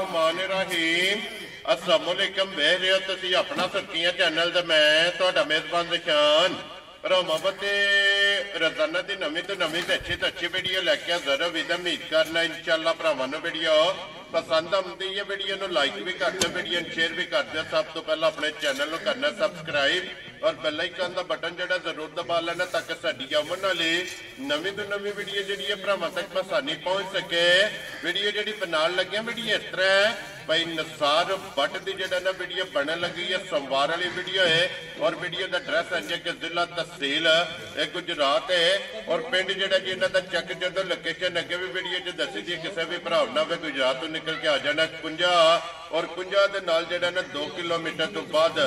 बिस्मिल्लाहिर्रहमानिर्रहीम अस्सलामुअलैकुम देख रहे हो तुसी अपना सुर्खियां चैनल ते मैं तुहाडा मेजबान निशान मोहब्बत रोजाना की नवी तो नवी तो अच्छी वीडियो लैके हाजिर विद उम्मीद करना इंशाअल्लाह भरावां नूं वीडियो पसंद आती है। वीडियो नूं लाइक भी कर दो, वीडियो शेयर भी कर दो। सब तो पहला अपने चैनल को करना सबसक्राइब और बेल आइकन का बटन जो जरूर दबा लेना ताकि साडी आउण वाली नवी तो नवी वीडियो जी भरावां तक आसानी पहुँच सके। वीडियो जी बनाने लगे वीडियो इस तरह भाई निसार भट्ट की जो ना वीडियो बन लगी है सोमवार वाली वीडियो है और वीडियो का एड्रैस है कि जिला तहसील गुजरात है और पिंड जो जी इन्हों का चेक जो लोकेशन अगे भी वीडियो च दसी दी किसी भी भरा ना वे गुजरात तो निकल के आ जाना कुंजा और कुंजा के नाल जो ना 2 किलोमीटर तो बाद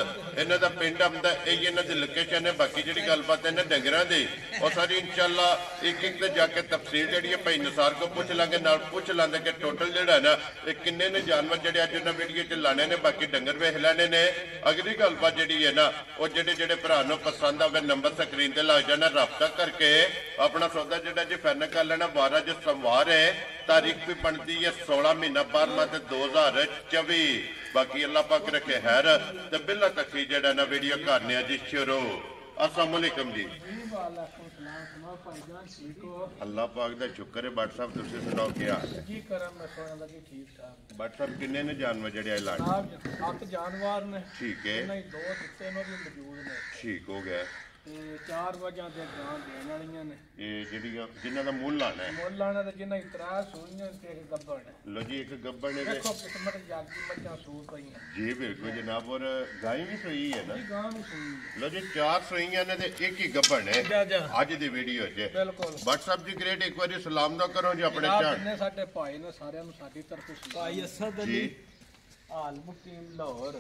इन्हों का पिंड आता यही इन्हों की लोकेशन है। बाकी जी गलबात है डंगर की और सारी इंशाअल्लाह एक एक जाके तफसील जी भाई निसार को पूछ लाँगे नाल पूछ लाँगे कि टोटल जोड़ा ना किन्ने ने जानवर जो अज उन्हें वीडियो च लाने ने बाकी डंगर वेख लेने ने। अगली गलबात जी है ना वो जेडे भरा पसंद आवे नंबर स्क्रीन से लग जाना रबता करके अपना सौदा जो जी फाइनल कर लेना। 12 जो सोमवार है तारीख भी बनती है 16 महीना 12 2024। बाकी अल्लाह पाक रखे हैर तो बिल्ला तक ही जड़ा ना वीडियो करने जी शुरू। अस्सलाम वालेकुम जी। अल्लाह पाक दा शुक्र है। बट साहब तुसीं सुनाओ क्या हाल है? बट साहब किन्ने ने जानवर जड़े लाने? 7 जानवर ने। ठीक है। नहीं 2 कुत्ते ने भी मौजूद ने। ठीक हो गया। 4 वजह से जान देने वालियां ने। ये जिहड़ियां जिन्हां दा मुੱਲ लाना है। मुੱਲ लाना ते जिन्हां 3 सूइयां ते एक गब्बड़ है। लो जी एक गब्बड़ ने देखो किस्मत जागी मच्छां सूर पईयां। जी बिल्कुल जनाब। और गाय भी सोई है ना? जी गां भी सूई। लो जी 4 सोईयां ने ते एक ही गब्बड़ है अज दी वीडियो च। बिल्कुल। बट साहब जी ग्रेट एक बार सलाम दा करो जी अपने चैनल जिन्ने साडे भाई ने सारियां नूं साडी तरफों भाई असद जी हाल मुकीम लाहौर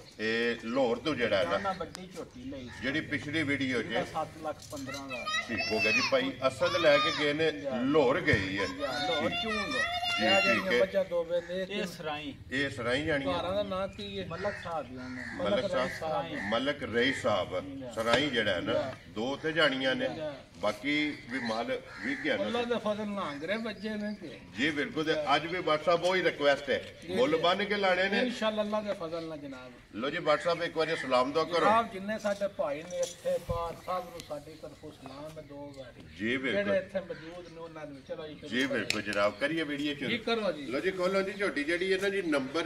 लाहौर तो जड़ा है ना बड़ी झोटी लई जी पिछली वीडियो 7,15,000 ठीक हो गया जी। भाई असद लैके गए ने लाहौर गई है लाहौर चूंग ठीक है। बच्चा दो वे ये सराई जानी घरां दा नाम की है मलक साहब दी ने मलक रई साहब सराई जड़ा है ना 2 ते जानियां ने बाकी भी माल भी गया ना अल्लाह दे फजल नाल अंगरे बच्चे ने के जी बिल्कुल। आज भी व्हाट्सएप वही रिक्वेस्ट है मुੱਲ बन के लाने ने इंशाअल्लाह अल्लाह दे फजल नाल जनाब। लो जी व्हाट्सएप एक बार सलाम दो करो आप जिन्ने साडे भाई ने इत्थे पार सब नु साडी तरफों सलाम है 2 बारी जी बिल्कुल जेड़े इत्थे मौजूद ने उन्हां नु चलो जी बिल्कुल जनाब करिए वीडियो जी करो जी। लो जी खोलो जी झोटी जी है ना जी नंबर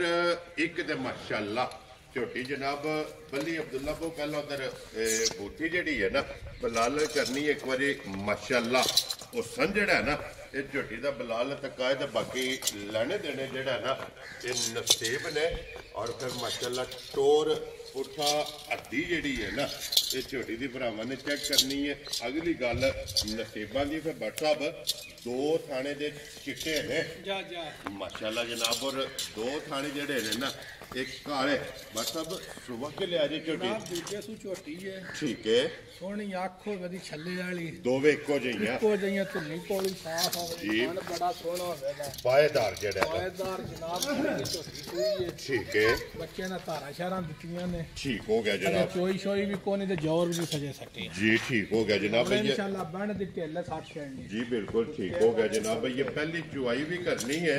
1 ते माशाअल्लाह झोटी जनाब बल्ली अब्दुल्ला को पहला उधर बूटी जी है ना बलाल करनी एक बारी माशाअल्लाह वो सन जड़ा है ना ये झोटी का बलाल तका है। बाकी लेने देने जड़ा ना ये नसीब ने और फिर माशाअल्लाह टोर उठा हड्डी जी है ना ये झोटी की भरावां ने चेक करनी है। अगली गल नसीबां की फिर बट साहब 2 थाने दे चिट्टे ने माशाअल्लाह जनाब और 2 थाने जड़े ने ना एक काले बट साहब सुबह के लिया जी झोटी दूजे सू झोटी है ठीक है सोहनी आँख होगी छले वाली दोवे इको जिहियां धुनी कोली साफ जी बड़ा सोहना होगा पायदार जड़ा पायदार जनाब झोटी सूई है ठीक है। बच्चे ने धारा शारा दित्तियां ने ठीक हो गया जनाब। चोई शोई भी कोनी ते जोर भी सजे सके जी ठीक हो गया जनाब। इंशाअल्लाह बन दी ढिल 60 छेड़नी जी बिल्कुल ठीक हो गया जनाब। ये पहली चुआई भी करनी है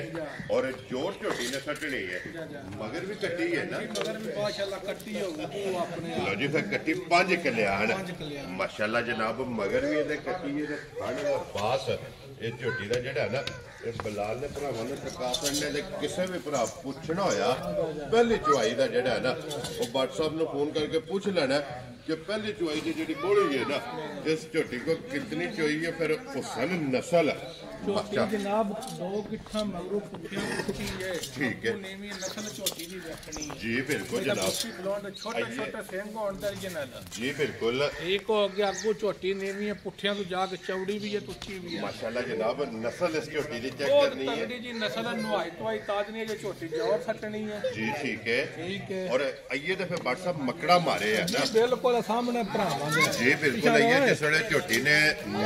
और जोर झोटी ने सटनी है मगर भी कट्टी है ना मगर भी माशाअल्लाह कट्टी होगी वो अपने लो जी फिर कट्टी 5 कल्याण माशाअल्लाह जनाब मगर भी ये कट्टी है खाने का पास ये झोटी का जड़ा ना बलाल ने भरावां ने टका करने किसी भी भरा पूछना होया पहली चुआई का जड़ा है ना वो व्हाट्सएप में फोन करके पूछ लेना कि पहली चुआई की जी बोली है ना इस झोटी को कितनी चुआई है फिर हुसन नस्ल जनाब 2 गिट्ठा मगरू है ठीक है नस्ल झोटी दी रखनी जी बिल्कुल जनाब। छोटे छोटे सेंग होंदे जनाब जी बिल्कुल एक हो गया अगू झोटी नीवी है पुठियां तो जाके चौड़ी भी है तुच्ची भी है माशाअल्लाह जनाब नस्ल इस झोटी दी चेक करनी है तगड़ी जी नस्ल नुआई तो ताजनी है जो झोटी जोर सटनी है जी ठीक है। और आइए तो फिर व्हाट्सएप मकड़ा मारे है ना बिल्कुल सामने भरावां जी बिल्कुल आइए जिस वेले झोटी ने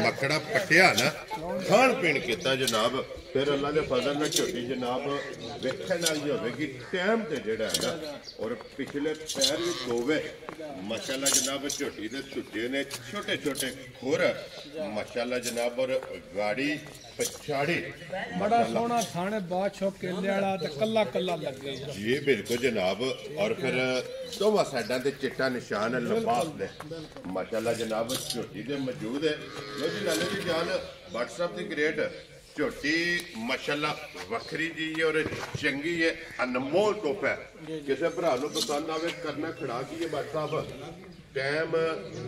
मकड़ा पटिया ना खान पीन किता जनाब ਫਿਰ ਅੱਲਾ ਦੇ ਫਜ਼ਲ ਨਾਲ ਝੋਟੀ ਜਨਾਬ ਵੇਖਣ ਵਾਲੀ ਹੋਵੇਗੀ ਟਾਈਮ ਤੇ ਜਿਹੜਾ ਹੈ ਨਾ ਔਰ ਪਿਛਲੇ ਪੈਰ ਵੀ ਦੋਵੇ ਮਾਸ਼ਾਅੱਲਾ ਜਨਾਬ ਝੋਟੀ ਦੇ ਝੁੱਟੇ ਨੇ ਛੋਟੇ ਛੋਟੇ ਖੁਰ ਮਾਸ਼ਾਅੱਲਾ ਜਨਾਬ ਔਰ ਗਾੜੀ ਪਛਾੜੀ ਬੜਾ ਸੋਹਣਾ ਥਾਣੇ ਬਾਦਸ਼ਾਹ ਕੇਲੇ ਵਾਲਾ ਤੇ ਕੱਲਾ ਕੱਲਾ ਲੱਗੇ ਜੀ ਬਿਲਕੁਲ ਜਨਾਬ ਔਰ ਫਿਰ ਦੋਵਾਂ ਸਾਈਡਾਂ ਤੇ ਚਿੱਟਾ ਨਿਸ਼ਾਨ ਹੈ ਲਿਬਾਸ ਦੇ ਮਾਸ਼ਾਅੱਲਾ ਜਨਾਬ ਝੋਟੀ ਦੇ ਮੌਜੂਦ ਹੈ ਲੋ ਜੀ ਲਾਲੇ ਦੀ ਜਾਨ WhatsApp ਦੀ ਗ੍ਰੇਡ ਝੋਟੀ ਮਾਸ਼ਾਅੱਲਾ ਵੱਖਰੀ ਜੀ ਹੈ ਔਰ ਚੰਗੀ ਹੈ ਅਨਮੋਲ ਤੋਹਫਾ ਹੈ ਕਿਸੇ ਭਰਾ ਨੂੰ ਪਸੰਦ ਆਵੇ ਕਰਨਾ ਖੜਾ ਕੀ ਹੈ WhatsApp ਟਾਈਮ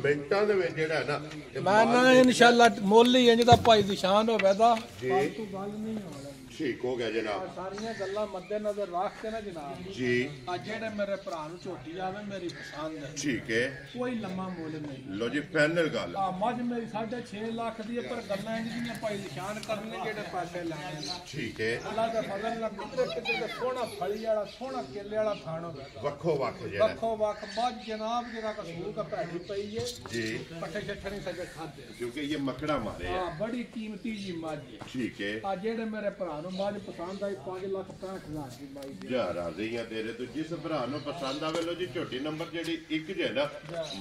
ਮਿੰਟਾਂ ਦੇ ਵਿੱਚ ਜਿਹੜਾ ਹੈ ਨਾ ਮੈਂ ਨਾ ਇਨਸ਼ਾਅੱਲਾ ਮੁੱਲ ਹੀ ਇੰਜ ਦਾ ਭਾਈ ਦੀ ਸ਼ਾਨ ਹੋਵੇ ਦਾ ਫਾਲਤੂ ਗੱਲ ਨਹੀਂ ਹੋਣੀ ਠੀਕ ਹੋ ਗਿਆ ਜਨਾਬ ਸਾਰੀਆਂ ਗੱਲਾਂ ਮੱਦੇ ਨਜ਼ਰ ਰੱਖ ਕੇ ਨਾ ਜਨਾਬ ਜੀ ਆ ਜਿਹੜੇ ਮੇਰੇ ਭਰਾ ਨੂੰ ਝੋਟੀ ਆਵੇ ਮੇਰੀ ਪਸੰਦ ਹੈ ਠੀਕ ਹੈ ਕੋਈ ਲੰਮਾ ਮੁੱਲ ਨਹੀਂ ਲੋ ਜੀ ਫਾਈਨਲ ਗੱਲ ਆ ਮੱਝ ਮੇਰੀ 6.5 ਲੱਖ ਦੀ ਹੈ ਪਰ ਗੱਲਾਂ ਇੰਜ ਦੀਆਂ ਭਾਈ ਨਿਸ਼ਾਨ ਕਰਨੇ ਜਿਹੜੇ ਪੈਸੇ ਲੈਣੇ ਨੇ ਠੀਕ ਹੈ ਅੱਲਾ ਦਾ ਫਜ਼ਲ ਨਾਲ ਕਿਤੇ ਕਿਤੇ ਦਾ ਸੋਹਣਾ ਫਲੀ ਵਾਲਾ ਸੋਹਣਾ ਕੇਲੇ ਵਾਲਾ ਥਾਣ ਹੋਵੇ ਵੱਖੋ ਵੱਖ ਜਿਹੜਾ ਵੱਖੋ ਵੱਖ ਮੱਝ ਜਨਾਬ ਜਿਹੜਾ ਕਸੂਰ ਦਾ ਭੈੜੀ ਪਈ ਹੈ ਜੀ ਪੱਠੇ ਛੱਠੇ ਨਹੀਂ ਸਕੇ ਖਾਦੇ ਕਿਉਂਕਿ ਇਹ ਮੱਕੜਾ ਮਾਰੇ ਆ ਬੜੀ ਕੀਮਤੀ ਜੀ ਮੱਝ ਹੈ ਠੀਕ ਹੈ ਆ ਜਿਹੜੇ ਮੇਰੇ ਭਰਾ ਨੂੰ ਮੱਝ ਪਸੰਦ ਆਈ 5,65,000 ਦੀ ਮਾਈ ਦੀ ਜਾ ਰਾਜ਼ੀ ਆ ਤੇਰੇ ਤੋਂ ਜਿਸ ਭਰਾ ਨੂੰ ਪਸੰਦ ਆਵੇ ਲੋ ਜੀ ਝੋਟੀ ਨੰਬਰ ਜਿਹੜੀ ਇੱਕ ਜੇ ਨਾ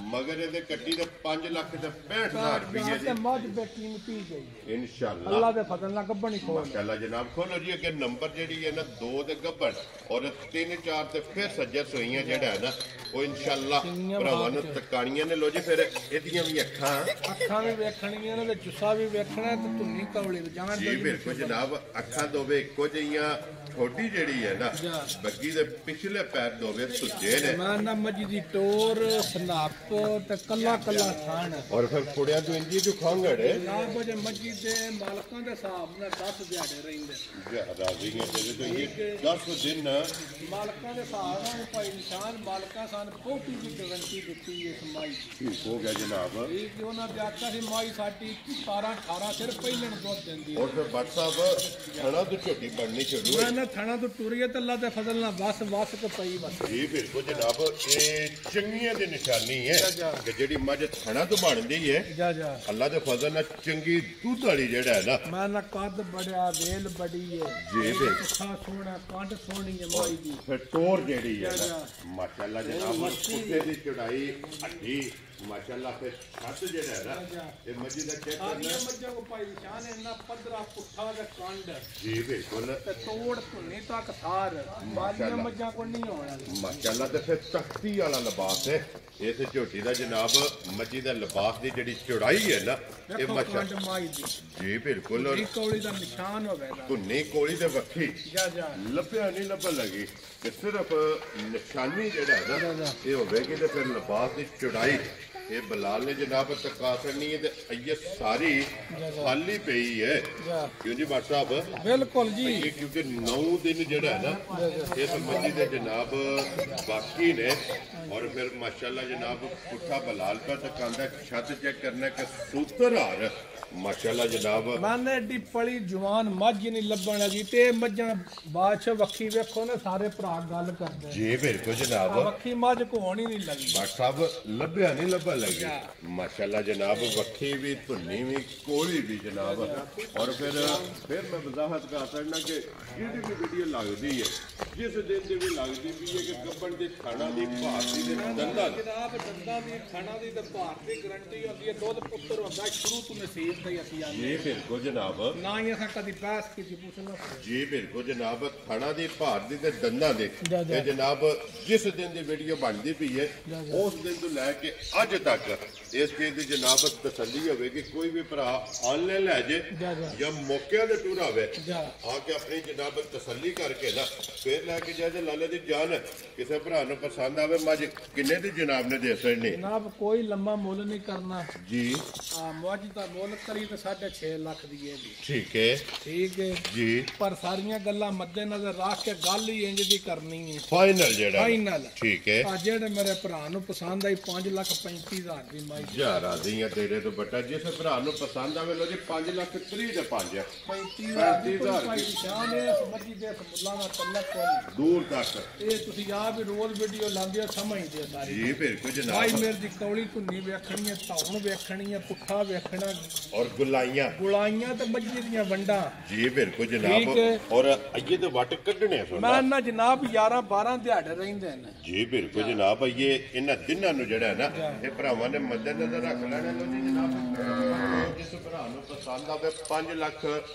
ਮਗਰ ਇਹਦੇ ਕੱਟੀ ਦੇ 5,65,000 ਰੁਪਏ ਤੇ ਮੱਝ ਬੇਕੀਮਤੀ ਗਈ ਇਨਸ਼ਾਅੱਲਾ ਅੱਲਾ ਦੇ ਫਜ਼ਲ ਨਾਲ ਗੱਬਣੀ ਖੋਲ ਮਾਸ਼ਾਅੱਲਾ ਜਨਾਬ ਖੋਲੋ ਜੀ ਅੱਗੇ ਨੰਬਰ ਜਿਹੜੀ ਹੈ ਨਾ 2 ਦੇ ਗੱਬੜ ਔਰ 3 4 ਤੇ ਫਿਰ ਸੱਜਰ ਸੋਈਆਂ ਜਿਹੜਾ ਹੈ ਨਾ ਉਹ ਇਨਸ਼ਾਅੱਲਾ ਭਰਾਵਾਂ ਨੂੰ ਤਕਾਣੀਆਂ ਨੇ ਲੋ ਜੀ ਫਿਰ ਇਹਦੀਆਂ ਵੀ ਅੱਖਾਂ ਵੀ ਵੇਖਣੀਆਂ ਨੇ ਤੇ ਜੁੱਸਾ ਵੀ ਵੇਖਣਾ ਤੇ ਧੁੰਨੀ ਕਵਲੀ ਜਾਣ ਜੀ ਬਿਲਕੁਲ ਜਨਾਬ ਅੱਖਾਂ ਦੋਵੇ ਇੱਕੋ ਜਿਹੀਆਂ ਥੋੜੀ ਜਿਹੜੀ ਹੈ ਨਾ ਬੱਗੀ ਦੇ ਪਿਛਲੇ ਪੈਰ ਦੋਵੇ ਸੁੱਜੇ ਨੇ ਮੈਂ ਨਾ ਮੱਝ ਦੀ ਟੋਰ ਸਨਾਪ ਤੇ ਕੱਲਾ ਕੱਲਾ ਥਾਣ ਔਰ ਫਿਰ ਕੁੜਿਆਂ ਤੋਂ ਇੰਜੀ ਜੋ ਖੰਗੜੇ ਨਾ ਬਜੇ ਮੱਝੀ ਦੇ ਮਾਲਕਾਂ ਦੇ ਹਿਸਾਬ ਨਾਲ 10 ਦਿਹਾੜੇ ਰਹਿੰਦੇ ਰਾਜ਼ੀਆਂ ਤੇਰੇ ਤੋਂ ਇਹ 10 ਦਿਨ ਮਾਲਕਾਂ ਦੇ ਹਿਸਾਬ ਨਾਲ ਭਾਈ ਨਿਸ਼ਾਨ ਮਾਲਕਾਂ ਸਾਨੂੰ ਬਹੁਤੀ ਦੀ ਗਾਰੰਟੀ ਦਿੱਤੀ ਇਸ ਮਾਈ ਠੀਕ ਹੋ ਗਿਆ ਜਨਾਬ ਇਹ ਕਿ ਉਹਨਾਂ ਦੇ ਆਖਿਆ ਸੀ ਮਾਈ ਸਾਡੀ 17 18 ਸਿਰ ਪਹਿਲਾਂ ਨੂੰ ਦੁੱਧ ਦਿੰਦੀ ਔਰ ਫਿਰ ਬੱਟ ਸਾਹਿਬ ਖਾਣਾ ਤੋਂ ਝੋਟੀ ਬਣਨੀ ਸ਼ੁਰੂ ਹੋਈ ਮੈਂ ਥਾਣਾ ਤੋਂ ਟੁਰੀਏ ਤੇ ਅੱਲਾ ਦੇ ਫਜ਼ਲ ਨਾਲ ਵਸ ਕੇ ਪਈ ਬਸ ਜੀ ਬਿਲਕੁਲ ਜਨਾਬ ਇਹ ਚੰਗੀਆਂ ਦੀ ਨਿਸ਼ਾਨੀ ਹੈ ਕਿ ਜਿਹੜੀ ਮੱਝ ਥਣਾ ਤੋਂ ਬਣਦੀ ਹੈ ਜਾ ਅੱਲਾ ਦੇ ਫਜ਼ਲ ਨਾਲ ਚੰਗੀ ਦੁੱਧ ਵਾਲੀ ਜਿਹੜਾ ਹੈ ਨਾ ਮੈਂ ਨਾ ਕੱਦ ਬੜਿਆ ਵੇਲ ਬੜੀ ਹੈ ਜੀ ਬਿਲਕੁਲ ਅੱਖਾਂ ਸੋਹਣਾ ਕੰਡ ਸੋਹਣੀ ਹੈ ਮਾਈ ਦੀ ਫਿਰ ਟੋਰ ਜਿਹੜੀ ਹੈ ਨਾ ਮਾਸ਼ਾਅੱਲਾ ਜਨਾਬ ਕੁੱਤੇ ਦੀ ਚੜਾਈ ਹੱਡੀ ਮਾਸ਼ਾਅੱਲਾ ਫਿਰ ਛੱਤ ਜਿਹੜਾ ਹੈ ਨਾ ਇਹ ਮੱਝ ਦਾ ਚੈੱਕ ਕਰਨਾ ਸਾਰੀਆਂ ਮੱਝਾਂ ਕੋ ਭਾਈ ਨਿਸ਼ਾਨ ਇੰਨਾ ਪੱਧਰਾ ਪੁੱਠਾ ਦਾ ਕੰਡ ਜੀ ਬਿਲਕੁਲ ਤੇ ਤੋੜ ਧੁੰਨੀ ਤੱਕ ਸਾਰ ਬਾਲੀਆਂ ਮੱਝਾਂ ਕੋ ਨਹੀਂ ਹੋਣਾ ਮਾਸ਼ਾਅੱਲਾ ਤੇ ਫਿਰ ਤਖਤੀ ਵਾਲਾ ਲਿਬਾਸ ਹੈ ਇਸ ਝੋਟੀ ਦਾ ਜਨਾਬ ਮੱਝੀ ਦਾ ਲਿਬਾਸ ਦੀ ਜਿਹੜੀ ਚੌੜਾਈ ਹੈ ਨਾ ਇਹ ਦੇਖੋ ਮਾਸ਼ਾਅੱਲਾ ਕੰਡ ਮਾਈ ਦੀ ਜੀ ਬਿਲਕੁਲ ਔਰ ਇਹ ਕੌਲੀ ਦਾ ਨਿਸ਼ਾਨ ਹੋਵੇਗਾ ਧੁੰਨੀ ਕੋਲੀ ਦੇ ਵੱਖੀ ਜਾ ਲੱਭਿਆ ਨਹੀਂ ਲੱਭਣ ਲੱਗੀ ਕਿ ਸਿਰਫ ਨਿਸ਼ਾਨੀ ਜਿਹੜਾ ਹੈ ਨਾ ਇਹ ਹੋਵੇਗੀ ਤੇ ਫਿਰ ਲਿਬਾਸ ਦੀ ਚੌੜਾਈ ਇਹ ਬਲਾਲ ਨੇ ਜਨਾਬ ਤਕਾ ਕਰਨੀ ਹੈ ਤੇ ਇਹ ਸਾਰੀ ਖਾਲੀ ਪਈ ਹੈ ਕਿਉਂ ਜੀ ਬਾਟ ਸਾਹਿਬ ਬਿਲਕੁਲ ਜੀ ਇਹ ਕਿਉਂਕਿ 9 ਦਿਨ ਜਿਹੜਾ ਹੈ ਨਾ ਇਸ ਮੱਜੀ ਦੇ ਜਨਾਬ ਬਾਕੀ ਨੇ ਔਰ ਫਿਰ ਮਾਸ਼ਾਅੱਲਾ ਜਨਾਬ ਪੁੱਠਾ ਬਲਾਲ ਪਰ ਤਕਾਂਦਾ ਛੱਤ ਚੈੱਕ ਕਰਨਾ ਕਿ ਸੂਤਰ ਹਾਰ ਮਾਸ਼ਾਅੱਲਾ ਜਨਾਬ ਮਾਨੇ ਏਡੀ ਪਲੀ ਜਵਾਨ ਮੱਝ ਨਹੀਂ ਲੱਭਣ ਲੱਗੀ ਤੇ ਮੱਝਾਂ ਬਾਦਸ਼ਾਹ ਵੱਖੀ ਵੇਖੋ ਨਾ ਸਾਰੇ ਭਰਾ ਗੱਲ ਕਰਦੇ ਜੀ ਬਿਲਕੁਲ ਜਨਾਬ ਵੱਖੀ ਮੱਝ ਕੋਹਣੀ ਨਹੀਂ ਲੱਗੀ ਬਾਟ ਸਾਹਿਬ ਲੱਭਿਆ ਨਹੀਂ ਲੱਭਣ ਲੱਗੀ ਮਾਸ਼ਾਅੱਲਾ ਜਨਾਬ ਵੱਖੀ ਵੀ ਧੁੰਨੀ ਵੀ ਕੋਲੀ ਵੀ ਜਨਾਬ ਔਰ ਫਿਰ ਮੈਂ ਵਜ਼ਾਹਤ ਕਰ ਸਕਦਾ ਕਿ ਜਿਹੜੀ ਵੀ ਵੀਡੀਓ ਲੱਗਦੀ ਹੈ ਜਿਸ ਦਿਨ ਦੀ ਵੀ ਲੱਗਦੀ ਵੀ ਹੈ ਕਿ ਕੱਪੜ ਦੇ ਖਾਣਾ ਦੀ ਭਾਰਤੀ ਦੇ ਦੰਦਾਂ ਜਨਾਬ ਦੰਦਾਂ ਦੀ ਖਾਣਾ ਦੀ ਤੇ ਭਾਰਤ ਦੀ ਗਰੰਟੀ ਹੁੰਦੀ ਹੈ ਦੁੱਧ ਪੁੱਤਰ ਹੁੰਦਾ ਸ਼ੁਰੂ ਤੋਂ ਨਸੀਬ ਤੇ ਅਸੀਂ ਆਨੇ ਜੀ ਬਿਲਕੁਲ ਜਨਾਬ ਨਾ ਹੀ ਅਸਾਂ ਕਦੀ ਬਹਿਸ ਕੀਤੀ ਪੁੱਛਣਾ ਜੀ ਬਿਲਕੁਲ ਜਨਾਬ ਖਾਣਾ ਦੀ ਭਾਰ ਦੀ ਤੇ ਦੰਦਾਂ ਦੇ ਇਹ ਜਨਾਬ ਜਿਸ ਦਿਨ ਦੀ ਵੀਡੀਓ ਬਣਦੀ ਪਈ ਹੈ ਉਸ ਦਿਨ ਤੋਂ ਲੈ ਕੇ ਅੱਜ ਤੱਕ ਇਸ ਚੀਜ਼ ਦੀ ਜਨਾਬ ਤਸੱਲੀ ਹੋਵੇ ਕਿ ਕੋਈ ਵੀ ਭਰਾ ਆਨਲਾਈਨ ਲੈ ਜੇ ਜਾਂ ਮੌਕਿਆਂ ਦੇ ਟੂਰ ਆਵੇ ਆ ਕੇ ਆਪਣੀ ਜਨਾਬ ਤਸੱਲੀ ਕਰਕੇ ਨਾ ਫਿਰ ਲੈ ਕੇ ਜਾਏ ਲਾਲੇ ਦੀ ਜਾਨ ਕਿਸੇ ਭਰਾ ਨੂੰ ਪਸੰਦ ਆਵੇ ਮੱਝ ਕਿੰਨੇ ਦੀ ਜਨਾਬ ਨੇ ਦੇ ਸਕਣੀ ਜਨਾਬ ਕੋਈ ਲੰਮਾ ਮੁੱਲ ਨਹੀਂ ਕਰਨਾ ਜੀ ਆ ਮੱਝ ਦਾ ਮੁੱਲ ਕਰੀ ਤੇ 6.5 ਲੱਖ ਦੀ ਹੈ ਜੀ ਠੀਕ ਹੈ ਠੀਕ ਹੈ ਜੀ ਪਰ ਸਾਰੀਆਂ ਗੱਲਾਂ ਮੱਦੇ ਨਜ਼ਰ ਰੱਖ ਕੇ ਗੱਲ ਹੀ ਇੰਜ ਦੀ ਕਰਨੀ ਹੈ ਫਾਈਨਲ ਜਿਹੜਾ ਫਾਈਨਲ ਠੀਕ ਹੈ ਆ ਜਿਹੜੇ ਮੇਰੇ ਭਰਾ ਨੂੰ ਪਸੰਦ ਆਈ 5,35,000 ਦੀ ਮਾਈ ਜਾ ਰਾਜ਼ੀਆਂ ਤੇਰੇ ਤੋਂ ਬਟਾ ਜਿਸ ਭਰਾ ਨੂੰ ਪਸੰਦ ਆਵੇ ਲੋ ਜੀ 5,30,000 ਦੇ 5 35,000 ਦੀ ਭਾਈ ਸ਼ਾਨ ਹੈ ਮੱਜੀ ਦੇ ਮੁੱਲਾਂ ਦਾ ਤਲਕ ਕੋਲ ਦੂਰ ਤੱਕ। ਇਹ ਤੁਸੀਂ ਆਪ ਹੀ ਰੋਜ਼ ਵੀਡੀਓ ਲਾਉਂਦੇ ਹੋ, ਸਮਝਦੇ ਹੋ ਸਾਰੀ। ਜੀ ਬਿਲਕੁਲ ਭਾਈ ਜਨਾਬ। ਮੇਰੇ ਦੀ ਕੌਲੀ ਧੁੰਨੀ ਵੇਖਣੀ ਹੈ, ਧੌਣ ਵੇਖਣੀ ਹੈ, ਪੁੱਠਾ ਵੇਖਣਾ, ਔਰ ਗੁਲਾਈਆਂ ਗੁਲਾਈਆਂ ਤੇ ਮੱਝੀ ਦੀਆਂ ਵੰਡਾਂ। ਜੀ ਬਿਲਕੁਲ ਠੀਕ ਜਨਾਬ। ਹੈ। ਔਰ ਅੱਗੇ ਤੇ ਵੱਟ ਕੱਢਣੇ ਸੁਣਦਾ। ਮੈਂ ਨਾ ਜਨਾਬ 11 12 ਦਿਹਾੜੇ ਰਹਿੰਦੇ ਨੇ। ਜੀ ਬਿਲਕੁਲ ਜਨਾਬ। ਇਹ ਇਹਨਾਂ ਦਿਨਾਂ ਨੂੰ ਜਿਹੜਾ ਹੈ ਨਾ, ਇਹ ਭਰਾਵਾਂ ਨੇ ਮੱਦੇ ਨਜ਼ਰ ਰੱਖ ਲੈਣਾ। ਲੋ ਜੀ ਜਨਾਬ, ਜਿਸ ਭਰਾ ਨੂੰ ਪਸੰਦ ਆਵੇ 5 ਲੱਖ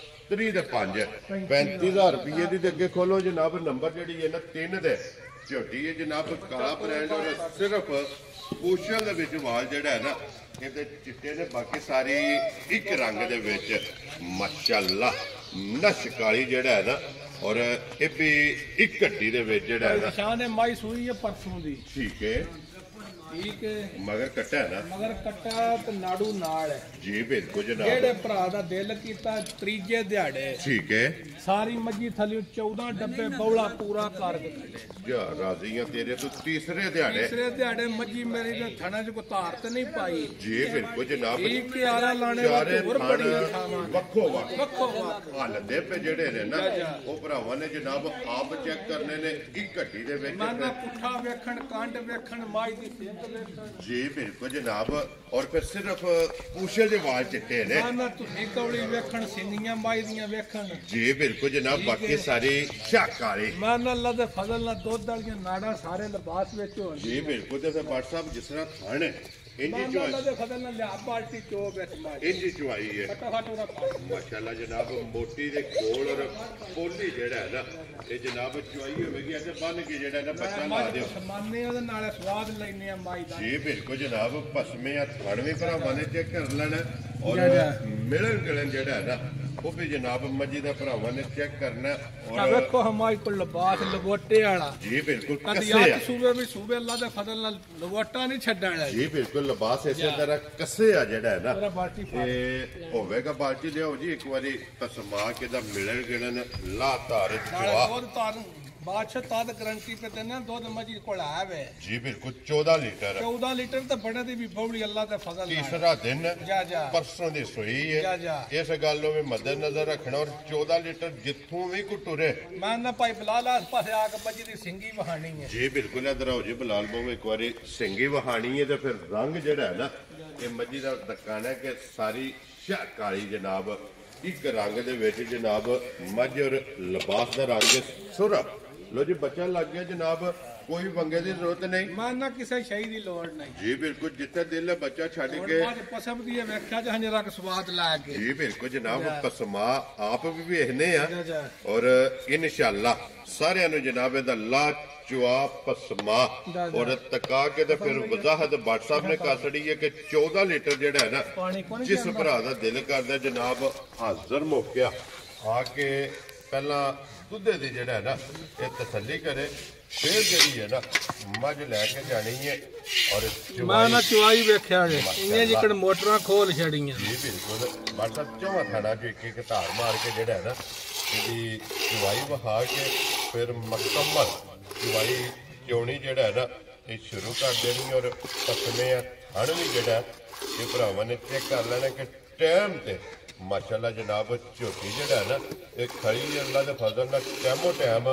30 ਦੇ 5 35,000 ਰੁਪਏ ਦੀ ਤੇ ਅੱਗੇ ਖੋਲੋ ਜਨਾਬ। ਨੰਬਰ ਜਿਹੜੀ ਹੈ ਨਾ 3 ਦੇ ਝੋਟੀ ਹੈ ਜਨਾਬ, ਕਾਲਾ ਬ੍ਰਾਂਡ। ਔਰ ਸਿਰਫ ਪੂਛਲ ਦੇ ਵਿੱਚ ਵਾਲ ਜਿਹੜਾ ਹੈ ਨਾ ਇਹਦੇ ਚਿੱਟੇ ਨੇ, ਬਾਕੀ ਸਾਰੀ ਇੱਕ ਰੰਗ ਦੇ ਵਿੱਚ ਮਾਸ਼ਾਅੱਲਾ ਨਸ਼ ਕਾਲੀ ਜਿਹੜਾ ਹੈ ਨਾ। ਔਰ ਇਹ ਵੀ ਇੱਕ ਘੱਟੀ ਦੇ ਵਿੱਚ ਜਿਹੜਾ ਹੈ ਨਾ। ਨਿਸ਼ਾਨ ਹੈ ਮਾਈ ਸੂਈ ਹੈ ਪਰਸੋਂ ਦੀ। ਠੀਕ ਹੈ। ਠੀਕ ਹੈ। ਮਗਰ ਕੱਟਾ ਹੈ ਨਾ। ਮਗਰ ਕੱਟਾ ਤੇ ਨਾੜੂ ਨਾਲ ਹੈ। ਜੀ ਬਿਲਕੁਲ ਜਨਾਬ। ਜਿਹੜੇ ਭਰਾ ਦਾ ਦਿਲ ਕੀਤਾ ਤੀਜੇ ਦਿਹਾੜੇ ਠੀਕ ਹੈ। ਸਾਰੀ ਮੱਝੀ ਥੱਲੇ 14 ਡੱਬੇ ਬੌਲਾ ਪੂਰਾ ਕਰ ਕੇ ਕੱਢੇ। ਜਾ ਰਾਜ਼ੀਆਂ ਤੇਰੇ ਤੋਂ ਤੀਸਰੇ ਦਿਹਾੜੇ। ਤੀਸਰੇ ਦਿਹਾੜੇ ਮੱਝੀ ਮੇਰੀ ਦੇ ਥਣਾ 'ਚ ਕੋਈ ਧਾਰ ਤੇ ਨਹੀਂ ਪਾਈ। ਜੀ ਬਿਲਕੁਲ ਜਨਾਬ। ਠੀਕ ਹੈ। ਆਰਾ ਲਾਣੇ ਚਾਰੇ ਹੋਰ ਥਣ ਬੜੀਆਂ ਥਾਵਾਂ ਵੱਖੋ ਵੱਖ ਵੱਖੋ ਵੱਖ ਹਾਲਦੇ ਪੇ ਜਿਹੜੇ ਨੇ ਨਾ, ਉਹ ਭਰਾਵਾਂ ਨੇ ਜਨਾਬ ਆਪ ਚੈੱਕ ਕਰਨੇ ਨੇ ਇੱਕ ਘੱਟੀ ਦੇ ਵਿੱਚ। ਮੈਂ ਨਾ ਪੁੱਠਾ ਵੇਖਣ, ਕੰਡ ਵੇਖਣ, ਮਾਈ ਦੀ ਸਿਹਤ ਵੇਖਣ। ਜੀ ਬਿਲਕੁਲ ਜਨਾਬ। ਔਰ ਫਿਰ ਸਿਰਫ ਪੂਛੇ ਦੇ ਵਾਲ ਚਿੱਟੇ ਨੇ। ਮੈਂ ਨਾ ਤੁਸੀਂ ਕੌਲੀ ਵੇਖਣ, ਸਿੰਗੀਆਂ ਮਾਈ ਦੀਆਂ ਵੇਖਣ। ਜੀ ਬਿਲਕੁਲ ਜਨਾਬ। ਬਾਕੀ ਸਾਰੀ ਸ਼ੱਕ ਵਾਲੀ। ਮੈਂ ਨਾ ਅੱਲਾ ਦੇ ਫਜ਼ਲ ਨਾਲ ਦੁੱਧ ਵਾਲੀਆਂ ਨਾੜਾਂ ਸਾਰੇ ਲਿਬਾਸ ਵਿੱਚ ਹੋਣ। ਜੀ ਬਿਲਕੁਲ। ਤੇ ਫਿਰ WhatsApp ਜਿਸ ਤਰ੍ਹਾਂ ਥਣ ਹੈ ਇੰਜੀ ਮੈਂ ਚੁਆਈ, ਅੱਲਾ ਦੇ ਫਜ਼ਲ ਨਾਲ ਲਿਆ ਬਾਲਟੀ ਚੋ ਵਿੱਚ ਮਾਈ ਇੰਜੀ ਚੁਆਈ ਹੈ ਫਟਾਫਟ ਉਹਦਾ ਪਾ। ਮਾਸ਼ਾਅੱਲਾ ਜਨਾਬ। ਮੋਟੀ ਦੇ ਕੋਲ ਔਰ ਪੋਲੀ ਜਿਹੜਾ ਹੈ ਨਾ, ਇਹ ਜਨਾਬ ਚੁਆਈ ਹੋਵੇਗੀ। ਅਤੇ ਬੰਨ ਕੇ ਜਿਹੜਾ ਨਾ ਬੱਚਾ ਲਾ ਦਿਓ। ਸਮਾਨੇ ਉਹਦੇ ਨਾਲ ਸਵਾਦ ਲੈਨੇ ਆ ਮਾਈ ਦਾ। ਜੀ ਬਿਲਕੁਲ ਜਨਾਬ। ਭਸਮੇ ਆ ਥਣ ਵੀ ਭਰਾਵਾਂ ਨੇ ਚੈੱਕ ਕਰ ਲੈਣਾ। ਔਰ ਮਿਲਣ ਗਿਲਣ ਜਿਹੜਾ ਹੈ ਨਾ, ਉਹ ਵੀ ਜਨਾਬ ਮੱਜੀ ਦਾ ਭਰਾਵਾਂ ਨੇ ਚੈੱਕ ਕਰਨਾ। ਆ ਔਰ ਵੇਖੋ ਹਮਾਈ ਕੋਲ ਲਿਬਾਸ ਲਗੋਟੇ ਵਾਲਾ। ਜੀ ਬਿਲਕੁਲ ਕਦੀ ਕੱਸੇ ਆ। ਅੱਠ ਸੂਬੇ ਵੀ ਸੂਬੇ ਅੱਲਾ ਦੇ ਫਜ਼ਲ ਨਾਲ ਲਗੋਟਾ ਨਹੀਂ ਛੱਡਣ ਵਾਲਾ। ਜੀ ਬਿਲਕੁਲ ਲਿਬਾਸ ਇਸੇ ਤਰ੍ਹਾਂ ਕੱਸੇ ਆ ਜਿਹੜਾ ਹੈ ਉਹਦਾ ਨਾ। ਬਾਲਟੀ ਫੜ। ਤੇ ਹੋਵੇਗਾ ਬਾਲਟੀ ਲਿਆਓ ਜੀ ਇੱਕ ਵਾਰੀ ਤਸਮਾ ਕੇ ਦਾ ਮਿਲਣ ਗਿਲਣ ਲਾ ਧਾਰ ਨਾਲੇ ਜਵਾ। ਦੁੱਧ ਤਾਰ ਬਾਦਸ਼ਾਹ ਤਾਦ ਗਰੰਟੀ ਤੇ ਦੇਣਾ ਦੁੱਧ ਮੱਝੀ ਕੋਲ ਆਵੇ। ਜੀ ਬਿਲਕੁਲ 14 ਲੀਟਰ 14 ਲੀਟਰ ਤੇ ਬੜੇ ਦੀ ਵੀ ਬੌੜੀ ਅੱਲਾ ਦੇ ਫਜ਼ਲ ਨਾਲ। ਤੀਸਰਾ ਦਿਨ ਜਾ ਜਾ ਪਰਸੋਂ ਦੀ ਸੂਈ ਜਾ ਹੈ। ਜਾ। ਇਸ ਗੱਲ ਨੂੰ ਵੀ ਮੱਦੇ ਨਜ਼ਰ ਰੱਖਣਾ। ਔਰ 14 ਲੀਟਰ ਜਿੱਥੋਂ ਵੀ ਕੋ ਟੁਰੇ। ਮੈਂ ਨਾ ਭਾਈ ਬਲਾਲ ਆਸ ਪਾਸੇ ਆ ਕੇ ਮੱਝੀ ਦੀ ਸਿੰਗੀ ਵਹਾਣੀ ਹੈ। ਜੀ ਬਿਲਕੁਲ। ਇਧਰ ਆਓ ਜੀ ਬਲਾਲ ਬਾਬੂ, ਇੱਕ ਵਾਰੀ ਸਿੰਗੀ ਵਹਾਣੀ ਹੈ ਤੇ ਫਿਰ ਰੰਗ ਜਿਹੜਾ ਹੈ ਨਾ, ਇਹ ਮੱਝੀ ਦਾ ਦਕਾਨਾ ਕਿ ਸਾਰੀ ਸ਼ਾਹ ਕਾਲੀ ਜਨਾਬ। ਇੱਕ ਰੰਗ ਦੇ ਵਿੱਚ ਜਨਾਬ ਮੱਝ ਔਰ ਲਿਬਾਸ ਦਾ ਰੰਗ ਸੁਰਾ। ਲੋ ਜੀ ਬੱਚਾ ਲੱਗ ਗਿਆ ਜਨਾਬ, ਕੋਈ ਵੰਗੇ ਦੀ ਜ਼ਰੂਰਤ ਨਹੀਂ। ਮੈਂ ਨਾ ਕਿਸੇ ਸ਼ੈ ਦੀ ਲੋੜ ਨਹੀਂ। ਜੀ ਬਿਲਕੁਲ। ਜਿੱਥੇ ਦਿਲ ਹੈ ਬੱਚਾ ਛੱਡ ਕੇ। ਬਾਅਦ ਪਸਮ ਦੀ ਵੇਖਿਆ ਜਹਾਂ ਰੱਖ ਸਵਾਦ ਲਾ ਕੇ। ਜੀ ਬਿਲਕੁਲ ਜਨਾਬ। ਪਸਮਾ ਆਪ ਵੀ ਵੇਖਨੇ ਆ। ਜਾ ਜਾ। ਔਰ ਇਨਸ਼ਾਅੱਲਾ ਸਾਰਿਆਂ ਨੂੰ ਜਨਾਬ ਇਹਦਾ ਲਾ ਚੁਆ ਪਸਮਾ ਔਰ ਤਕਾ ਕੇ ਤੇ ਫਿਰ ਵਜ਼ਾਹਤ WhatsApp ਨੇ ਕਰ ਛੜੀ ਹੈ ਕਿ 14 ਲੀਟਰ ਜਿਹੜਾ ਹੈ ਨਾ, ਪਾਣੀ ਕੋਣ ਜਿਸ ਭਰਾ ਦਾ ਦਿਲ ਕਰਦਾ ਜਨਾਬ ਹਾਜ਼ਰ ਮੌਕਿਆ ਆ ਕੇ ਪਹਿਲਾਂ ਦੁੱਧੇ ਦੀ ਜਿਹੜਾ ਹੈ ਨਾ ਇਹ ਤਸੱਲੀ ਕਰੇ। ਫਿਰ ਜਿਹੜੀ ਹੈ ਨਾ ਮੱਝ ਲੈ ਕੇ ਜਾਣੀ ਹੈ। ਔਰ ਮੈਂ ਨਾ ਚੁਆਈ ਵੇਖਿਆ ਜੇ ਇੰਨੇ ਜਿਕੜ ਮੋਟਰਾਂ ਖੋਲ ਛੜੀਆਂ। ਜੀ ਬਿਲਕੁਲ। WhatsApp ਚੋਂ ਥਾਣਾ ਜੋ ਇੱਕ ਧਾਰ ਮਾਰ ਕੇ ਜਿਹੜਾ ਹੈ ਨਾ ਇਹਦੀ ਚੁਆਈ ਵਹਾ ਕੇ ਫਿਰ ਮੁਕੰਮਲ ਚੁਆਈ ਚੋਣੀ ਜਿਹੜਾ ਹੈ ਨਾ ਇਹ ਸ਼ੁਰੂ ਕਰ ਦੇਣੀ। ਔਰ ਪਸਮੇ ਆ ਥਣ ਵੀ ਜਿਹੜਾ ਇਹ ਭਰਾਵਾਂ ਨੇ ਚੈੱਕ ਕਰ ਲੈਣਾ ਕਿ ਟਾਈਮ ਤੇ ਮਾਸ਼ਾਅੱਲਾ ਜਨਾਬ ਝੋਟੀ ਜਿਹੜਾ ਹੈ ਨਾ ਇਹ ਖੜੀ ਅੱਲਾ ਦੇ ਫਜ਼ਲ ਨਾਲ ਟਾਈਮੋ ਟਾਈਮ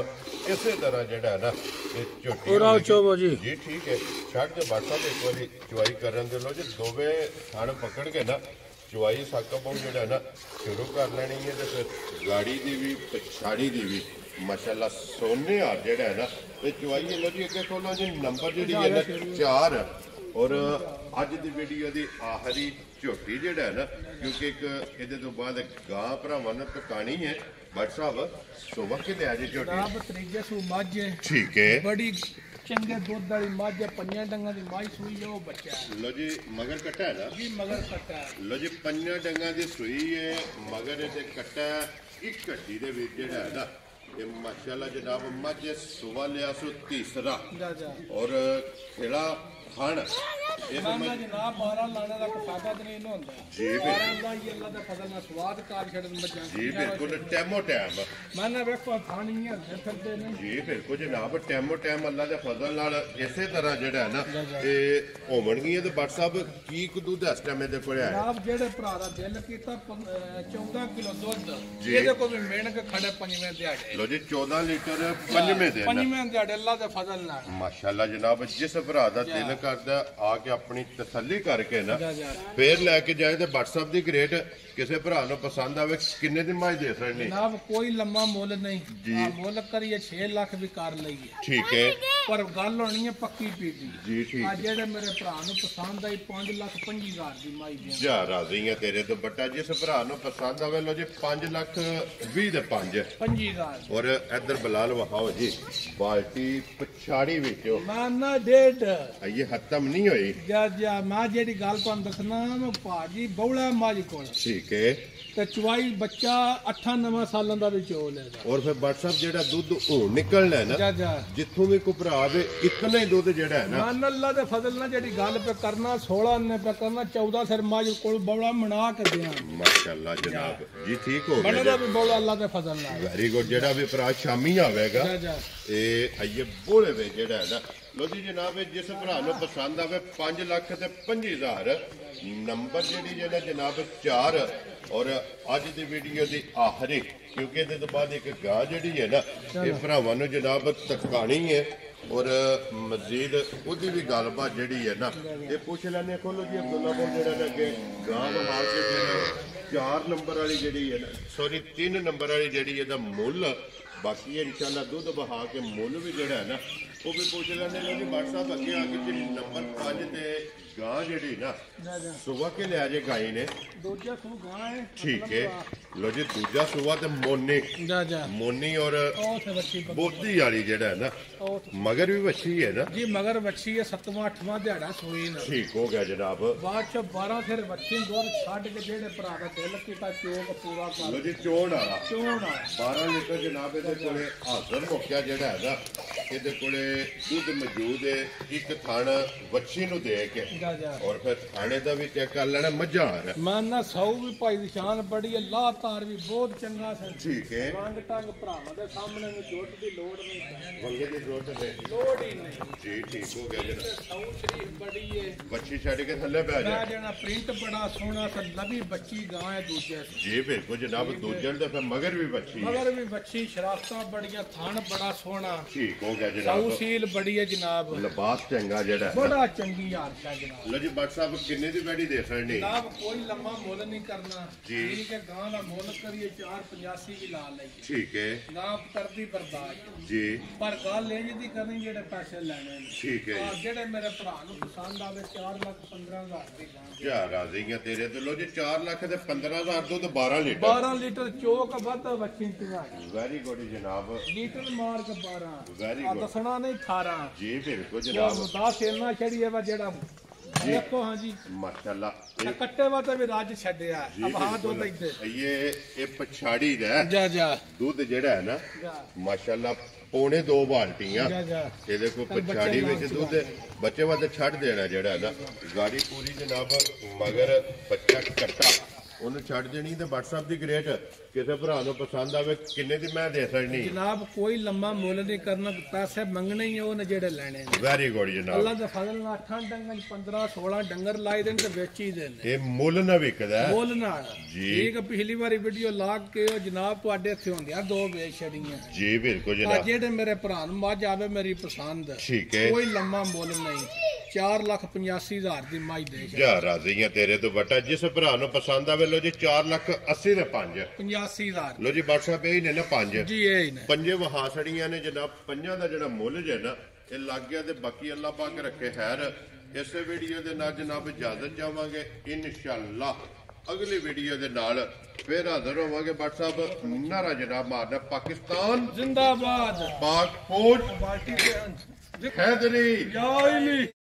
ਇਸੇ ਤਰ੍ਹਾਂ ਜਿਹੜਾ ਹੈ ਨਾ ਇਹ ਝੋਟੀ ਹੋਵੇਗੀ। ਜੀ ਠੀਕ ਹੈ। ਛੱਡ ਦੇ WhatsApp ਇੱਕ ਵਾਰੀ ਚੁਆਈ ਕਰਨ ਦੇ ਲੋ ਜੀ। ਦੋਵੇਂ ਥਣ ਪਕੜ ਕੇ ਨਾ ਚੁਆਈ ਸਾਕਾ ਜਿਹੜਾ ਹੈ ਨਾ ਸ਼ੁਰੂ ਕਰ ਲੈਣੀ ਹੈ। ਤੇ ਫਿਰ ਗਾੜੀ ਦੀ ਵੀ ਪਛਾੜੀ ਦੀ ਵੀ ਮਾਸ਼ਾਅੱਲਾ ਸੋਨੇ ਆ ਜਿਹੜਾ ਹੈ ਨਾ ਇਹ ਚੁਆਈ ਲੋ ਜੀ। ਅੱਗੇ ਖੋਲੋ ਜੀ। ਨੰਬਰ ਜਿਹੜੀ ਹੈ ਨਾ 4। ਔਰ ਅੱਜ ਦੀ ਵੀਡੀਓ ਦੀ ਆਖਰੀ ਝੋਟੀ ਜਿਹੜਾ ਹੈ ਨਾ, ਕਿਉਂਕਿ ਇੱਕ ਇਹਦੇ ਤੋਂ ਬਾਅਦ ਗਾਂ ਭਰਾਵਾਂ ਨੇ ਪਕਾਣੀ ਹੈ। WhatsApp ਸੁਬਹ ਕੇ ਤੇ ਅੱਜ ਝੋਟੀ ਜਨਾਬ ਤਰੀਜੇ ਸੂ ਮੱਝ ਠੀਕ ਹੈ। ਬੜੀ ਚੰਗੇ ਦੁੱਧ ਵਾਲੀ ਮੱਝ ਹੈ। 5 ਡੰਗਾਂ ਦੀ ਮਾਈ ਸੂਈ ਹੈ ਉਹ ਬੱਚਾ ਹੈ। ਲੋ ਜੀ ਮਗਰ ਕੱਟਾ ਹੈ ਨਾ ਜੀ ਮਗਰ ਕੱਟਾ ਹੈ। ਲੋ ਜੀ 5 ਡੰਗਾਂ ਦੀ ਸੂਈ ਹੈ। ਮਗਰ ਇਹਦੇ ਕੱਟਾ ਇੱਕ ਘੱਟੀ ਦੇ ਵਿੱਚ ਜਿਹੜਾ ਹੈ ਨਾ ਇਹ ਮਾਸ਼ਾਅੱਲਾ ਜਨਾਬ ਮੱਝ ਸੁਬਹ ਲਿਆ ਸੋ ਤੀਸਰਾ। ਜਾ ਜਾ। ਔਰ ਖੇੜਾ ਖਾਣ ਇਹ ਤਾਂ ਨਾ ਜਨਾਬ 12 ਲਾਣੇ ਦਾ ਕੋਈ ਫਾਇਦਾ ਤੇ ਨਹੀਂ ਇਹਨੂੰ ਹੁੰਦਾ ਜੀ 12 ਦਾ ਹੀ ਅੱਲਾ ਦਾ ਫਜ਼ਲ ਨਾਲ ਸਵਾਦ ਕਾਰ ਛੱਡਣ ਮੱਝਾਂ ਜੀ ਬਿਲਕੁਲ ਟੈਮੋ ਟੈਮ ਮੈਂ ਨਾ ਵੇਖੋ ਖਾਣੀ ਹੈ ਫਿਰਦੇ ਨੇ ਜੀ ਬਿਲਕੁਲ ਜਨਾਬ ਟੈਮੋ ਟੈਮ ਅੱਲਾ ਦੇ ਫਜ਼ਲ ਨਾਲ ਇਸੇ ਤਰ੍ਹਾਂ ਜਿਹੜਾ ਹੈ ਨਾ ਇਹ ਹੋਵਣਗੀਆਂ ਤੇ ਬੱਟ ਸਾਹਿਬ ਕੀ ਕੁ ਦੁੱਧ ਇਸ ਟਾਈਮ ਇਹਦੇ ਕੋਲ ਆਇਆ ਜਨਾਬ ਜਿਹੜੇ ਭਰਾ ਦਾ ਦਿਲ ਕੀਤਾ 14 ਕਿਲੋ ਦੁੱਧ ਇਹਦੇ ਕੋਲ ਵੀ ਮਿਹਨਤ ਖੜੇ ਪੰਜਵੇਂ ਦਿਹਾੜੇ ਲੋ ਜੀ 14 ਲੀਟਰ ਪੰਜਵੇਂ ਦਿਨ ਪੰਜਵੇਂ ਦਿਹਾੜੇ ਅੱਲਾ ਦੇ ਫਜ਼ਲ ਨਾਲ ਮਾਸ਼ਾਅੱਲਾ ਜਨਾਬ ਜਿਸ ਭਰਾ ਦਾ ਦਿਲ ਕਰਦਾ ਆ ਕੇ ਆਪਣੀ ਤਸੱਲੀ ਕਰਕੇ ਨਾ ਜਾ ਜਾ ਫੇਰ ਲੈ ਕੇ ਜਾਏ ਤੇ WhatsApp ਦੀ ਗ੍ਰੇਡ ਕਿਸੇ ਭਰਾ ਨੂੰ ਪਸੰਦ ਆਵੇ ਕਿੰਨੇ ਦੀ ਮਾਝ ਦੇ ਸਕਦੇ ਜਨਾਬ ਕੋਈ ਲੰਮਾ ਮੁੱਲ ਨਹੀਂ ਜੀ। ਮੁੱਲ ਕਰੀਏ 6 ਲੱਖ ਵੀ ਕਰ ਲਈਏ ਠੀਕ ਹੈ ਪਰ ਗੱਲ ਹੋਣੀ ਹੈ ਪੱਕੀ ਪੀਦੀ ਜੀ ਠੀਕ ਆ ਜਿਹੜੇ ਮੇਰੇ ਭਰਾ ਨੂੰ ਪਸੰਦ ਆਈ 5,25,000 ਦੀ ਮਾਈ ਦੀ ਜਾ ਰਾਜ਼ੀ ਆ ਤੇਰੇ ਤੋਂ ਬੱਟਾ ਜਿਸ ਭਰਾ ਨੂੰ ਪਸੰਦ ਆਵੇ ਲੋ ਜੀ 5,20,000 ਦੇ 5 25,000 ਔਰ ਇੱਧਰ ਬਲਾਲ ਵਹਾਓ ਜੀ ਬਾਲਟੀ ਪਛਾੜੀ ਵਿੱਚੋਂ ਮੈਂ ਨਾ ਡੇਢ ਇਹ ਖਤਮ ਨਹੀਂ ਹੋਈ ਜਾ ਮੈਂ ਜਿਹੜੀ ਗੱਲ ਤੁਹਾਨੂੰ ਦੱਸਣਾ ਮੈਂ ਭਾਜੀ ਬੌਲਾ ਮਾਜ ਕੋਲ ਠੀਕ ਹੈ ਤੇ ਚੁਆਈ ਬੱਚਾ 8-9 ਸਾਲਾਂ ਦਾ ਵੀ ਚੋਲ ਹੈ ਔਰ ਫਿਰ WhatsApp ਜਿਹੜਾ ਦੁੱਧ ਹੁਣ ਨਿਕਲਣਾ ਹੈ ਨਾ ਜਾ ਜਾ ਜਿੱਥੋਂ ਵੀ ਕੋਈ ਭਰਾ ਆਵੇ ਇਤਨਾ ਹੀ ਦੁੱਧ ਜਿਹੜਾ ਹੈ ਨਾ ਮਾਨ ਅੱਲਾ ਦੇ ਫਜ਼ਲ ਨਾਲ ਜਿਹੜੀ ਗੱਲ ਪੇ ਕਰਨਾ 16 ਨੇ ਪੇ ਕਰਨਾ 14 ਸਿਰ ਮਾਜ ਕੋਲ ਬੌਲਾ ਮਨਾ ਕੇ ਦਿਆਂ ਮਾਸ਼ਾਅੱਲਾ ਜਨਾਬ ਜੀ ਠੀਕ ਹੋ ਬਣੇ ਗਿਆ ਦਾ ਵੀ ਬੌਲਾ ਅੱਲਾ ਦੇ ਫਜ਼ਲ ਨਾਲ ਵੈਰੀ ਗੁੱਡ ਜਿਹੜਾ ਵੀ ਭਰਾ ਸ਼ਾਮੀ ਆਵੇਗਾ ਜਾ ਜਾ ਇਹ ਆਈਏ ਬੋਲੇ ਵੇ ਜਿਹੜਾ ਹੈ ਨਾ ਲੋ ਜੀ ਜਨਾਬ ਇਹ ਜਿਸ ਭਰਾ ਨੂੰ ਪਸੰਦ ਆਵੇ 5 ਲੱਖ ਤੇ 25,000 ਨੰਬਰ ਜਿਹੜੀ ਜਿਹੜਾ ਜਨਾਬ 4 ਔਰ ਅੱਜ ਦੀ ਵੀਡੀਓ ਦੀ ਆਖਰੀ ਕਿਉਂਕਿ ਇਹਦੇ ਤੋਂ ਬਾਅਦ ਇੱਕ ਗਾਂ ਜਿਹੜੀ ਹੈ ਨਾ ਇਹ ਭਰਾਵਾਂ ਨੂੰ ਜਨਾਬ ਤਕਾਣੀ ਹੈ ਔਰ ਮਜ਼ੀਦ ਉਹਦੀ ਵੀ ਗੱਲਬਾਤ ਜਿਹੜੀ ਹੈ ਨਾ ਇਹ ਪੁੱਛ ਲੈਣੇ ਖੋਲੋ ਜੀ ਅਬਦੁੱਲਾ ਕੋਲ ਜਿਹੜਾ ਲੱਗੇ ਗਾਂ ਬਣਾ ਕੇ ਜਿਹੜਾ 4 ਨੰਬਰ ਵਾਲੀ ਜਿਹੜੀ ਹੈ ਨਾ ਸੌਰੀ 3 ਨੰਬਰ ਵਾਲੀ ਜਿਹੜੀ ਇਹਦਾ ਮੁੱਲ ਬਾਕੀ ਇਨਸ਼ਾਅੱਲਾ ਦੁੱਧ ਬਹਾ ਕੇ ਮੁੱਲ ਵੀ ਜਿਹੜਾ ਹੈ ਨਾ ਉਹ ਵੀ ਪੁੱਛ ਲੈਣੇ ਲੋ ਜੀ WhatsApp ਅੱਗੇ ਆ ਕੇ ਜਿਹੜੀ ਨੰਬਰ 5 ਤੇ ਗਾਂ ਜਿਹੜੀ ਨਾ ਜਾ ਜਾ ਸੁਬਾ ਕੇ ਲਿਆ ਜੇ ਗਾਈ ਨੇ ਦੂਜਾ ਸੂ ਗਾਂ ਹੈ ਠੀਕ ਹੈ ਲੋ ਜੀ ਦੂਜਾ ਸੁਬਾ ਤੇ ਜਾ ਜਾ ਮੋਨੀ ਔਰ ਉਹ ਤੇ ਬੱਚੀ ਬੋਦੀ ਵਾਲੀ ਜਿਹੜਾ ਹੈ ਨਾ ਉਹ ਤੇ- ਮਗਰ ਵੀ ਵੱਛੀ ਹੈ ਨਾ ਜੀ ਮਗਰ ਬੱਚੀ ਹੈ 7ਵਾਂ 8ਵਾਂ ਦਿਹਾੜਾ ਸੂਈ ਨਾ ਠੀਕ ਹੋ ਗਿਆ ਜਨਾਬ ਬਾਅਦ ਚ 12 ਫਿਰ ਬੱਚੀ ਦੋਰ ਛੱਡ ਕੇ ਜਿਹੜੇ ਭਰਾ ਦਾ ਦਿਲ ਕੀਤਾ ਚੋਕ ਪੂਰਾ ਕਰ ਲੋ ਜੀ ਚੋਣ ਵਾਲਾ ਚੋਣ ਆ 12 ਲੀਟਰ ਜਨਾਬ ਇਹਦੇ ਕੋਲੇ ਹਾਜ਼ਰ ਮੁੱਕਿਆ ਜਿਹੜਾ ਹੈਗਾ ਇਹਦੇ ਕੋਲੇ ਦੁੱਧ ਮੌਜੂਦ ਹੈ ਇੱਕ ਥਣ ਵੱਛੀ ਨੂੰ ਦੇ ਕੇ ਜਾ ਜਾ ਔਰ ਫਿਰ ਥਾਣੇ ਦਾ ਵੀ ਚੈੱਕ ਕਰ ਲੈਣਾ ਮੱਝਾਂ ਆ ਮਾਨਾ ਸੌ ਵੀ ਭਾਈ ਦੀ ਸ਼ਾਨ ਬੜੀ ਹੈ ਲਾਹ ਤਾਰ ਵੀ ਬਹੁਤ ਚੰਗਾ ਸੀ ਠੀਕ ਹੈ ਰੰਗ ਟੰਗ ਭਰਾਵਾਂ ਦੇ ਸਾਹਮਣੇ ਨੂੰ ਜੁੱਟ ਦੀ ਲੋੜ ਨਹੀਂ ਬੰਗੇ ਦੀ ਜ਼ਰੂਰਤ ਨਹੀਂ ਲੋੜ ਹੀ ਨਹੀਂ ਜੀ ਠੀਕ ਹੋ ਗਿਆ ਜਨਾਬ ਸੌ ਸ਼ਰੀਫ ਬੜੀ ਹੈ ਵੱਛੀ ਛੱਡ ਕੇ ਥੱਲੇ ਪੈ ਜਾ ਮੈਂ ਜਿਹੜਾ ਪ੍ਰਿੰਟ ਬੜਾ ਸੋਹਣਾ ਤੇ ਲਵੀ ਬੱਚੀ ਗਾਂ ਹੈ ਦੂਜੇ ਜੀ ਬਿਲਕੁਲ ਜਨਾਬ ਦੂਜਣ ਦੇ ਫਿਰ ਮਗਰ ਵੀ ਵੱਛੀ ਹੈ ਮਗਰ ਵੀ ਬੱਚੀ ਸ਼ਰਾਫਤਾਂ ਬੜੀਆਂ ਥਣ ਬੜਾ ਸੋਹਣਾ ਠੀਕ ਹੋ ਗਿਆ ਸੌ ਜਨਾਬ ਸੀਲ ਬੜੀ ਹੈ ਜਨਾਬ ਲਿਬਾਸ ਚੰਗਾ ਜਿਹੜਾ ਹੈ ਬੜਾ ਚੰਗੀ ਯਾਰ ਹੈ ਜਨਾਬ ਲੋ ਜੀ ਬੱਟ ਸਾਹਿਬ ਕਿੰਨੇ ਦੀ ਬੈੜੀ ਦੇ ਸਕਣੀ ਜਨਾਬ ਕੋਈ ਲੰਮਾ ਮੁੱਲ ਨਹੀਂ ਕਰਨਾ ਜੀ। ਠੀਕ ਹੈ ਗਾਂ ਦਾ ਮੁੱਲ ਕਰੀਏ 485 ਵੀ ਲਾ ਲਈਏ ਠੀਕ ਹੈ ਨਾ ਕਰਦੀ ਬਰਦਾਸ਼ਤ ਜੀ ਪਰ ਗੱਲ ਇਹ ਜਿਹੀ ਕਰਨੀ ਜਿਹੜੇ ਪੈਸੇ ਲੈਣੇ ਨੇ ਠੀਕ ਹੈ ਆਹ ਜਿਹੜੇ ਮੇਰੇ ਭਰਾ ਨੂੰ ਪਸੰਦ ਆਵੇ 4,15,000 ਦੀ ਗਾਂ ਜੀ ਕਿਆ ਰਾਜ਼ੀਆਂ ਤੇਰੇ ਤੇ ਲੋ ਜੀ 4 ਲੱਖ ਤੇ 15,000 ਦੁੱਧ 12 ਲੀਟਰ 12 ਲੀਟਰ ਚੋਕ ਵੱਧ ਵੱਛੀ ਚੁਗਾ ਵੈਰੀ ਗੁੱਡ ਜਨਾਬ ਲੀਟਰ ਮਾਰ ਕੇ 12 Very ਆ good. ਦੱਸਣਾ ਨਹੀਂ 18 ਜੀ ਬਿਲਕੁਲ ਜੋ ਜਨਾਬ ਮੁਦਾਸ ਇੰਨਾ ਛੜੀ ਹੈ ਵਾ ਜਿਹੜਾ ਦੇਖੋ ਹਾਂਜੀ ਮਾਸ਼ਾਅੱਲਾ ਇਹ ਕੱਟੇ ਵਾ ਤੇ ਵੀ ਰਾਜ ਛੱਡਿਆ ਅਬ ਹਾਂ ਦੋ ਇੱਥੇ ਇਹ ਪਛਾੜੀ ਦਾ ਜਾ ਜਾ ਦੁੱਧ ਜਿਹੜਾ ਹੈ ਨਾ ਜਾ ਮਾਸ਼ਾਅੱਲਾ ਪੌਣੇ 2 ਬਾਲਟੀਆਂ ਜਾ ਜਾ ਇਹਦੇ ਕੋਲ ਚੱਲ ਬੱਚੇ ਪਛਾੜੀ ਵਿੱਚ ਨਾਲ ਦੁੱਧ ਬੱਚੇ ਵਾਸਤੇ ਛੱਡ ਦੇਣਾ ਜਿਹੜਾ ਹੈ ਨਾ ਗਾੜੀ ਪੂਰੀ ਜਨਾਬ ਮਗਰ ਬੱਚਾ ਕੱਟਾ ਉਹਨੂੰ ਛੱਡ ਦੇਣੀ ਤੇ WhatsApp ਦੀ ਗ੍ਰੇਟ ਕਿਸੇ ਭਰਾ ਨੂੰ ਪਸੰਦ ਆਵੇ ਕਿੰਨੇ ਦੀ ਮੈਂ ਦੇ ਸਕਣੀ ਜਨਾਬ ਕੋਈ ਲੰਮਾ ਮੁੱਲ ਨਹੀਂ ਕਰਨਾ ਪੈਸੇ ਮੰਗਣੇ ਹੀ ਉਹ ਨੇ ਜਿਹੜੇ ਲੈਣੇ ਨੇ ਵੈਰੀ ਗੁੱਡ ਜਨਾਬ ਅੱਲਾ ਦੇ ਫਜ਼ਲ ਨਾਲ 8 ਡੰਗਰ 15 16 ਡੰਗਰ ਲਾਏ ਦੇਣ ਤੇ ਵੇਚ ਹੀ ਦੇਣ ਇਹ ਮੁੱਲ ਨਾ ਵਿਕਦਾ ਹੈ। ਮੁੱਲ ਨਾਲ ਜੀ। ਠੀਕ ਹੈ ਪਿਛਲੀ ਵਾਰੀ ਵੀਡੀਓ ਲਾ ਕੇ ਉਹ ਜਨਾਬ ਤੁਹਾਡੇ ਇੱਥੇ ਹੁੰਦੀਆਂ 2 ਵੇਚ ਛੜੀਆਂ ਜੀ ਬਿਲਕੁਲ ਆ ਜਨਾਬ ਜਿਹੜੇ ਮੇਰੇ ਭਰਾ ਨੂੰ ਮੱਝ ਆਵੇ ਮੇਰੀ ਪਸੰਦ ਠੀਕ ਹੈ ਕੋਈ ਲੰਮਾ ਮੁੱਲ ਨਹੀਂ 4,85,000 ਦੀ ਮੱਝ ਦੇ ਛੱਡ। ਜਾ ਰਾਜ਼ੀਆਂ ਤੇਰੇ ਤੋਂ ਬਟਾ ਜਿਸ ਭਰਾ ਨੂੰ ਪਸੰਦ ਆਵੇ ਲੋ ਜੀ 4,80,000 ਦੇ 5 85,000 ਲੋ ਜੀ WhatsApp ਇਹ ਹੀ ਨੇ ਨਾ 5 ਜੀ ਇਹ ਹੀ ਨੇ ਪੰਜੇ ਵਹਾਸੜੀਆਂ ਨੇ ਜਨਾਬ ਪੰਜਾਂ ਦਾ ਜਿਹੜਾ ਮੁੱਲ ਜੇ ਨਾ ਇਹ ਲੱਗ ਗਿਆ ਤੇ ਬਾਕੀ ਅੱਲਾਹ ਪਾਕ ਰੱਖੇ ਖੈਰ ਇਸੇ ਵੀਡੀਓ ਦੇ ਨਾਲ ਜਨਾਬ ਇਜਾਜ਼ਤ ਚਾਹਾਂਗੇ ਇਨਸ਼ਾਅੱਲਾ ਅਗਲੀ ਵੀਡੀਓ ਦੇ ਨਾਲ ਫੇਰ ਹਾਜ਼ਰ ਹੋਵਾਂਗੇ WhatsApp ਨਾਰਾ ਜਨਾਬ ਮਾਰਨਾ ਪਾਕਿਸਤਾਨ ਜ਼ਿੰਦਾਬਾਦ ਪਾਕ ਫੌਜ ਬਾਲਟੀ ਦੇ ਹੈਦਰੀ ਯਾ ਇਲੀ